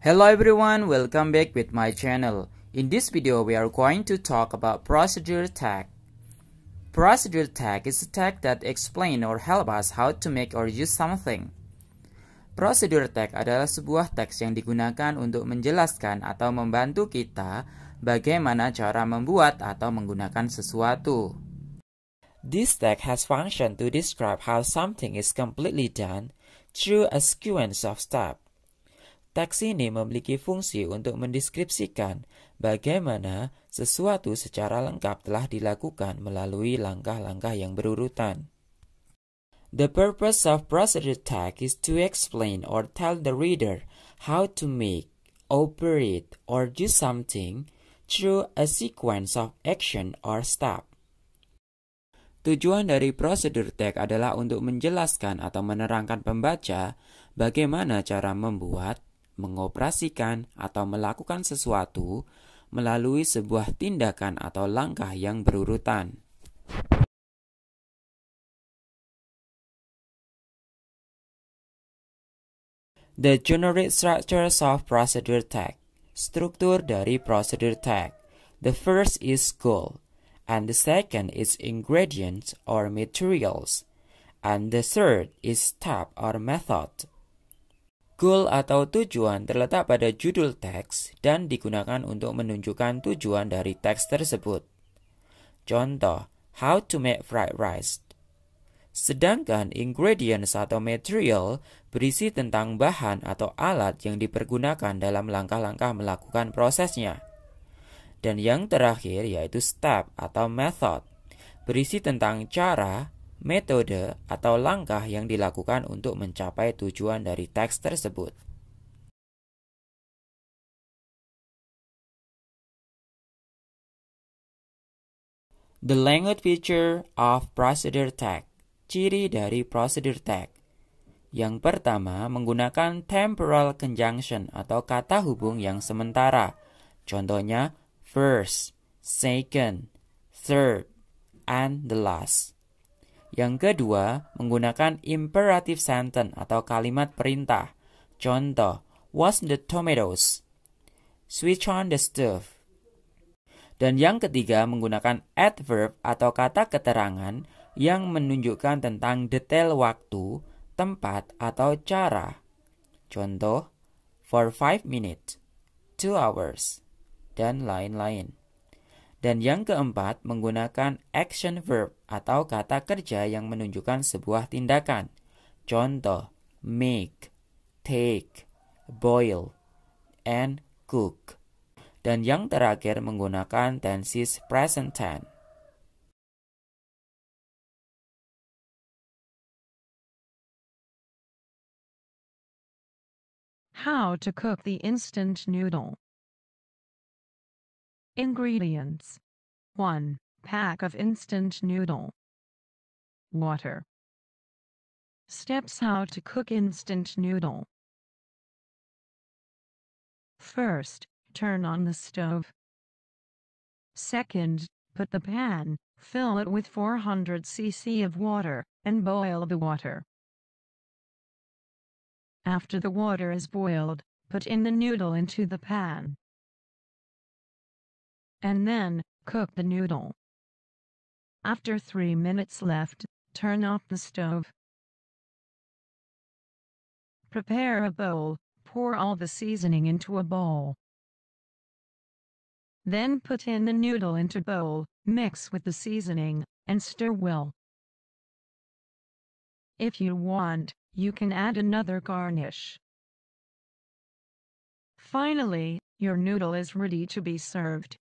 Hello everyone, welcome back with my channel. In this video, we are going to talk about procedure tag. Procedure tag is a tag that explain or help us how to make or use something. Procedure tag adalah sebuah teks yang digunakan untuk menjelaskan atau membantu kita bagaimana cara membuat atau menggunakan sesuatu. This tag has function to describe how something is completely done through a sequence of steps. Teks ini memiliki fungsi untuk mendeskripsikan bagaimana sesuatu secara lengkap telah dilakukan melalui langkah-langkah yang berurutan. The purpose of procedure tag is to explain or tell the reader how to make, operate, or do something through a sequence of action or step. Tujuan dari procedure tag adalah untuk menjelaskan atau menerangkan pembaca bagaimana cara membuat, mengoperasikan atau melakukan sesuatu melalui sebuah tindakan atau langkah yang berurutan. The generic structures of procedure tag. Struktur dari procedure tag. The first is goal, and the second is ingredients or materials, and the third is step or method. Goal atau tujuan terletak pada judul teks dan digunakan untuk menunjukkan tujuan dari teks tersebut. Contoh, how to make fried rice. Sedangkan ingredients atau material berisi tentang bahan atau alat yang dipergunakan dalam langkah-langkah melakukan prosesnya. Dan yang terakhir yaitu step atau method, berisi tentang cara, metode, atau langkah yang dilakukan untuk mencapai tujuan dari teks tersebut. The language feature of procedure tag. Ciri dari procedure tag. Yang pertama, menggunakan temporal conjunction atau kata hubung yang sementara. Contohnya, first, second, third, and the last. Yang kedua, menggunakan imperative sentence atau kalimat perintah. Contoh, wash the tomatoes, switch on the stove. Dan yang ketiga, menggunakan adverb atau kata keterangan yang menunjukkan tentang detail waktu, tempat, atau cara. Contoh, for 5 minutes, 2 hours, dan lain-lain. Dan yang keempat, menggunakan action verb atau kata kerja yang menunjukkan sebuah tindakan. Contoh, make, take, boil, and cook. Dan yang terakhir menggunakan tenses present tense. How to cook the instant noodle. Ingredients: 1 pack of instant noodle. Water. Steps: how to cook instant noodle. First, turn on the stove. Second, put the pan, fill it with 400 cc of water, and boil the water. After the water is boiled, put in the noodle into the pan. And then, cook the noodle. After 3 minutes left, turn off the stove. Prepare a bowl, pour all the seasoning into a bowl. Then put in the noodle into bowl, mix with the seasoning, and stir well. If you want, you can add another garnish. Finally, your noodle is ready to be served.